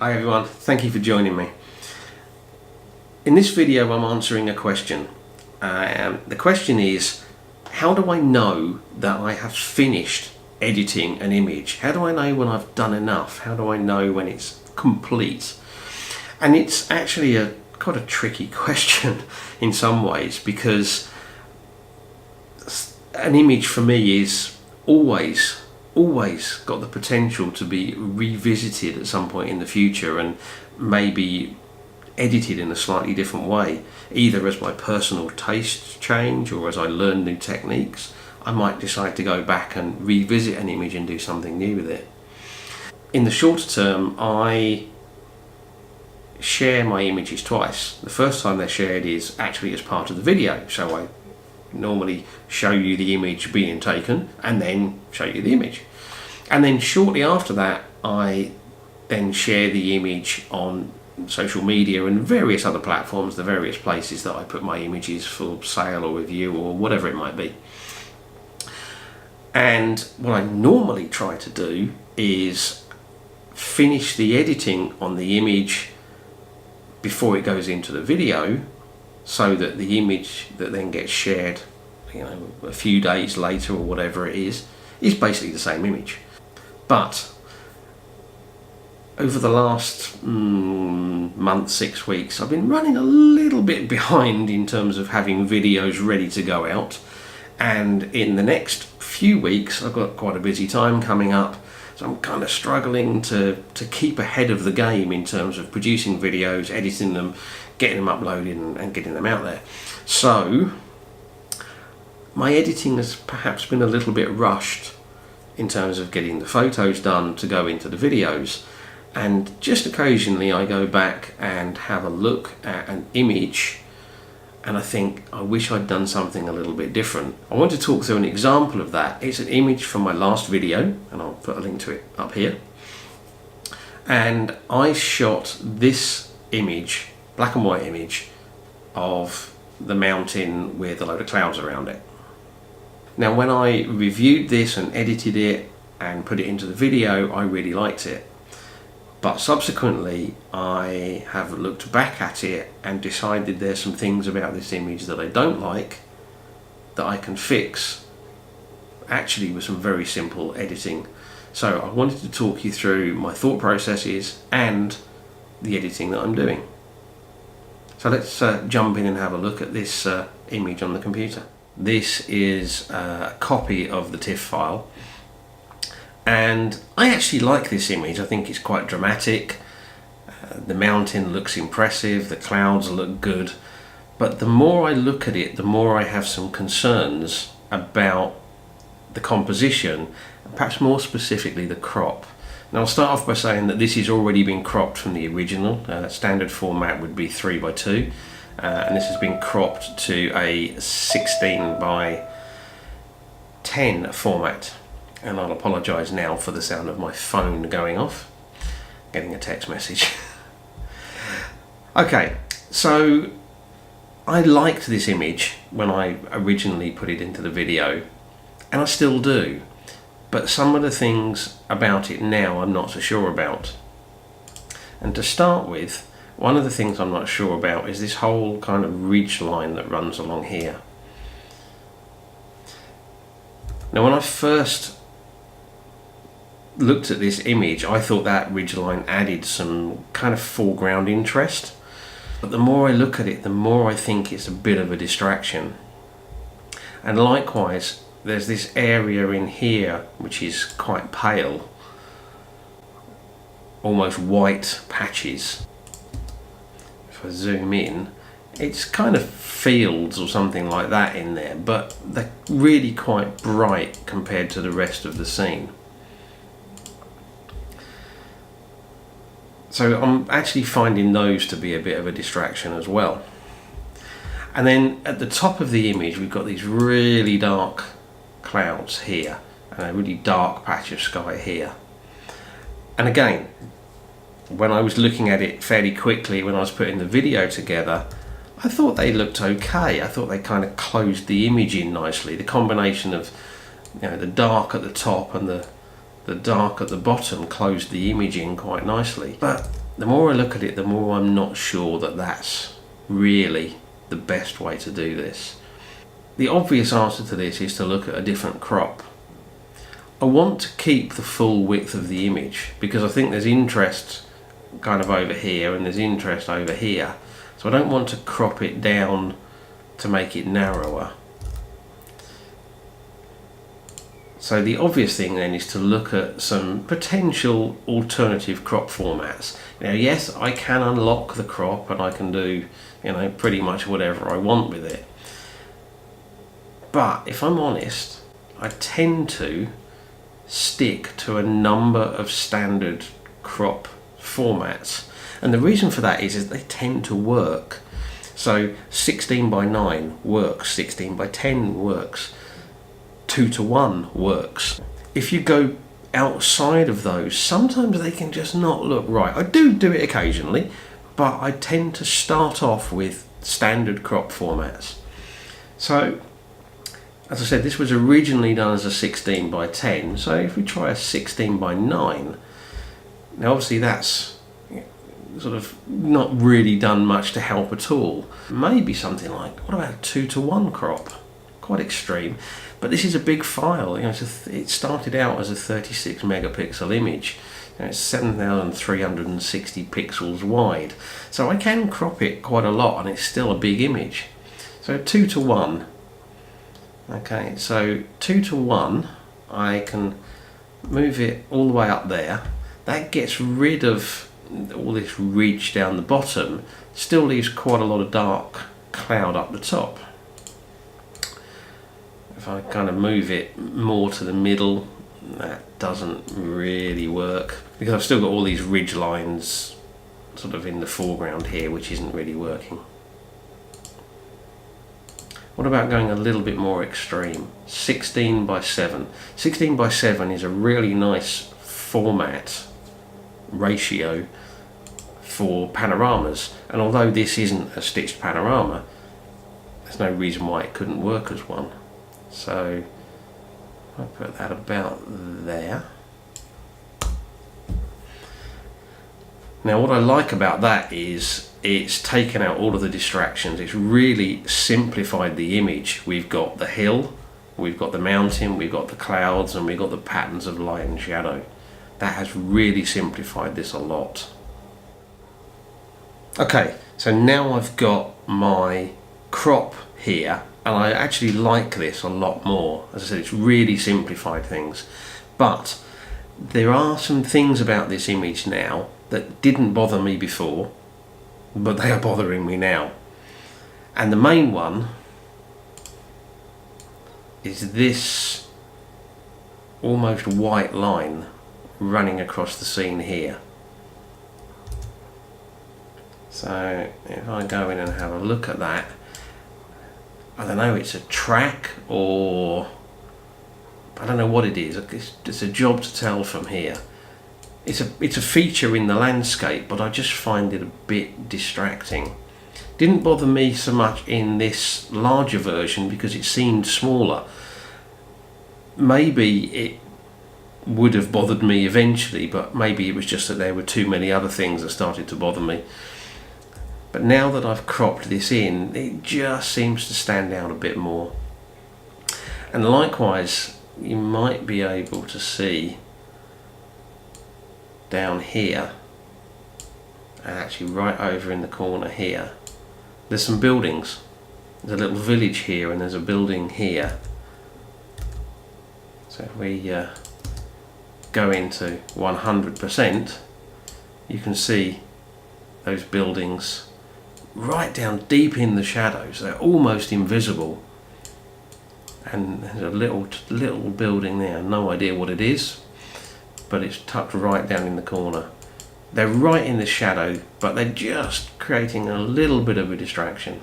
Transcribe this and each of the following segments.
Hi everyone, thank you for joining me. In this video I'm answering a question. The question is, how do I know that I have finished editing an image? How do I know when I've done enough? How do I know when it's complete? And it's actually quite a tricky question in some ways, because an image for me is always got the potential to be revisited at some point in the future and maybe edited in a slightly different way, either as my personal tastes change or as I learn new techniques. I might decide to go back and revisit an image and do something new with it. In the shorter term, I share my images twice. The first time they're shared is actually as part of the video, so I normally show you the image being taken and then show you the image, and then shortly after that I then share the image on social media and various other platforms, the various places that I put my images for sale or review or whatever it might be. And what I normally try to do is finish the editing on the image before it goes into the video, so that the image that then gets shared, a few days later or whatever it is basically the same image. But over the last month, 6 weeks, I've been running a little bit behind in terms of having videos ready to go out, and in the next few weeks I've got quite a busy time coming up, so I'm kind of struggling to keep ahead of the game in terms of producing videos, editing them, getting them uploaded and getting them out there. So my editing has perhaps been a little bit rushed in terms of getting the photos done to go into the videos, and just occasionally I go back and have a look at an image and I think, I wish I'd done something a little bit different. I want to talk through an example of that. It's an image from my last video, and I'll put a link to it up here. And I shot this image, black and white image, of the mountain with a load of clouds around it. Now when I reviewed this and edited it and put it into the video, I really liked it. But subsequently I have looked back at it and decided there's some things about this image that I don't like that I can fix, actually with some very simple editing. So I wanted to talk you through my thought processes and the editing that I'm doing. So let's jump in and have a look at this image on the computer. This is a copy of the TIFF file, and I actually like this image. I think it's quite dramatic. The mountain looks impressive, the clouds look good, but the more I look at it, the more I have some concerns about the composition, perhaps more specifically the crop. Now I'll start off by saying that this has already been cropped from the original. Standard format would be 3:2, and this has been cropped to a 16:10 format. And I'll apologise now for the sound of my phone going off, getting a text message. Okay, so I liked this image when I originally put it into the video, and I still do, but some of the things about it now I'm not so sure about. And to start with, one of the things I'm not sure about is this whole kind of ridge line that runs along here. Now when I first looked at this image, I thought that ridgeline added some kind of foreground interest, but the more I look at it, the more I think it's a bit of a distraction. And likewise, there's this area in here which is quite pale, almost white patches. If I zoom in, it's kind of fields or something like that in there, but they're really quite bright compared to the rest of the scene. So I'm actually finding those to be a bit of a distraction as well. And then at the top of the image we've got these really dark clouds here and a really dark patch of sky here. And again, when I was looking at it fairly quickly when I was putting the video together, I thought they looked okay. I thought they kind of closed the image in nicely. The combination of the dark at the top and the dark at the bottom closed the image in quite nicely. But the more I look at it, the more I'm not sure that that's really the best way to do this. The obvious answer to this is to look at a different crop. I want to keep the full width of the image because I think there's interest kind of over here and there's interest over here. So I don't want to crop it down to make it narrower. So the obvious thing then is to look at some potential alternative crop formats. Now yes, I can unlock the crop and I can do, pretty much whatever I want with it. But if I'm honest, I tend to stick to a number of standard crop formats. And the reason for that is they tend to work. So 16:9 works, 16:10 works, 2:1 works. If you go outside of those, sometimes they can just not look right. I do it occasionally, but I tend to start off with standard crop formats. So, as I said, this was originally done as a 16:10, so if we try a 16:9, now obviously that's sort of not really done much to help at all. Maybe something like, what about a 2:1 crop? Quite extreme, but this is a big file. It started out as a 36 megapixel image. It's 7,360 pixels wide, so I can crop it quite a lot and it's still a big image. So 2:1. Okay, so 2:1, I can move it all the way up there. That gets rid of all this ridge down the bottom, still leaves quite a lot of dark cloud up the top. If I kind of move it more to the middle, that doesn't really work because I've still got all these ridge lines sort of in the foreground here, which isn't really working. What about going a little bit more extreme? 16:7. 16:7 is a really nice format ratio for panoramas, and although this isn't a stitched panorama, there's no reason why it couldn't work as one. So I'll put that about there. Now what I like about that is it's taken out all of the distractions. It's really simplified the image. We've got the hill, we've got the mountain, we've got the clouds, and we've got the patterns of light and shadow. That has really simplified this a lot. Okay, so now I've got my crop here, and I actually like this a lot more. As I said, it's really simplified things. But there are some things about this image now that didn't bother me before, but they are bothering me now. And the main one is this almost white line running across the scene here. So if I go in and have a look at that, I don't know, it's a track or I don't know what it is. It's a job to tell from here. It's a feature in the landscape, but I just find it a bit distracting. Didn't bother me so much in this larger version because it seemed smaller. Maybe it would have bothered me eventually, but maybe it was just that there were too many other things that started to bother me. But now that I've cropped this in, it just seems to stand out a bit more. And likewise, you might be able to see down here, and actually right over in the corner here, there's some buildings. There's a little village here and there's a building here. So if we go into 100%, you can see those buildings right down deep in the shadows. They're almost invisible. And there's a little building there, no idea what it is, but it's tucked right down in the corner. They're right in the shadow, but they're just creating a little bit of a distraction.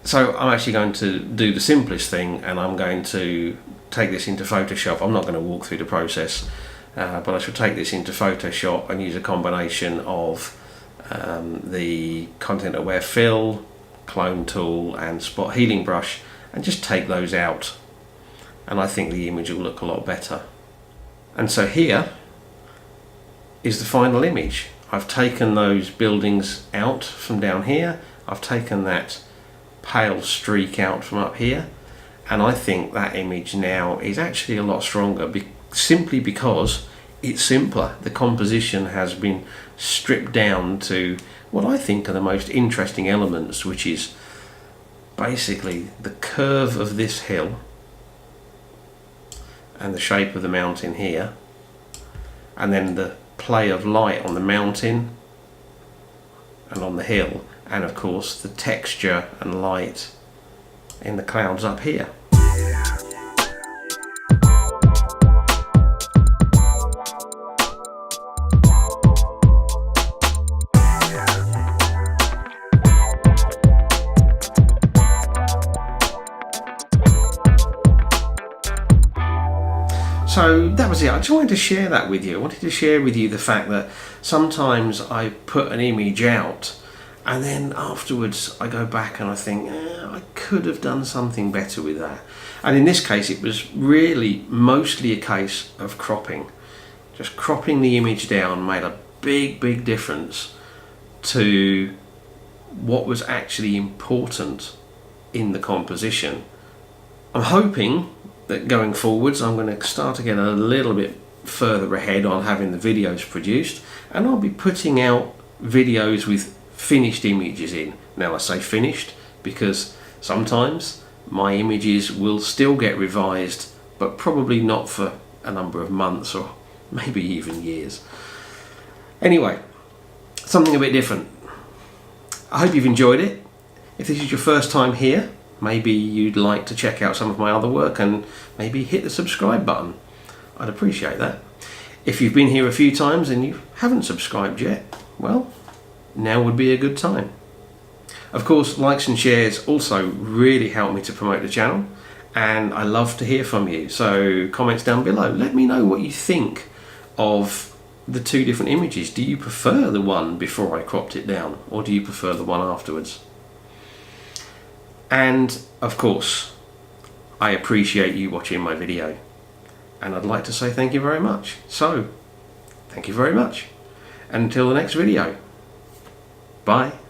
So I'm actually going to do the simplest thing, and I'm going to take this into Photoshop. I'm not going to walk through the process, but I shall take this into Photoshop and use a combination of the Content Aware Fill, Clone Tool and Spot Healing Brush, and just take those out, and I think the image will look a lot better. And so here is the final image. I've taken those buildings out from down here, I've taken that pale streak out from up here, and I think that image now is actually a lot stronger, simply because it's simpler. The composition has been stripped down to what I think are the most interesting elements, which is basically the curve of this hill and the shape of the mountain here, and then the play of light on the mountain and on the hill, and of course the texture and light in the clouds up here. So that was it. I just wanted to share that with you. I wanted to share with you the fact that sometimes I put an image out and then afterwards I go back and I think, I could have done something better with that. And in this case it was really mostly a case of cropping. Just cropping the image down made a big difference to what was actually important in the composition. I'm hoping that going forwards I'm going to start to get a little bit further ahead on having the videos produced, and I'll be putting out videos with finished images in. Now I say finished because sometimes my images will still get revised, but probably not for a number of months or maybe even years. Anyway, something a bit different. I hope you've enjoyed it. If this is your first time here, maybe you'd like to check out some of my other work and maybe hit the subscribe button. I'd appreciate that. If you've been here a few times and you haven't subscribed yet, well, now would be a good time. Of course, likes and shares also really help me to promote the channel, and I love to hear from you. So comments down below. Let me know what you think of the two different images. Do you prefer the one before I cropped it down, or do you prefer the one afterwards? And of course, I appreciate you watching my video, and I'd like to say thank you very much. So, thank you very much. And until the next video, bye.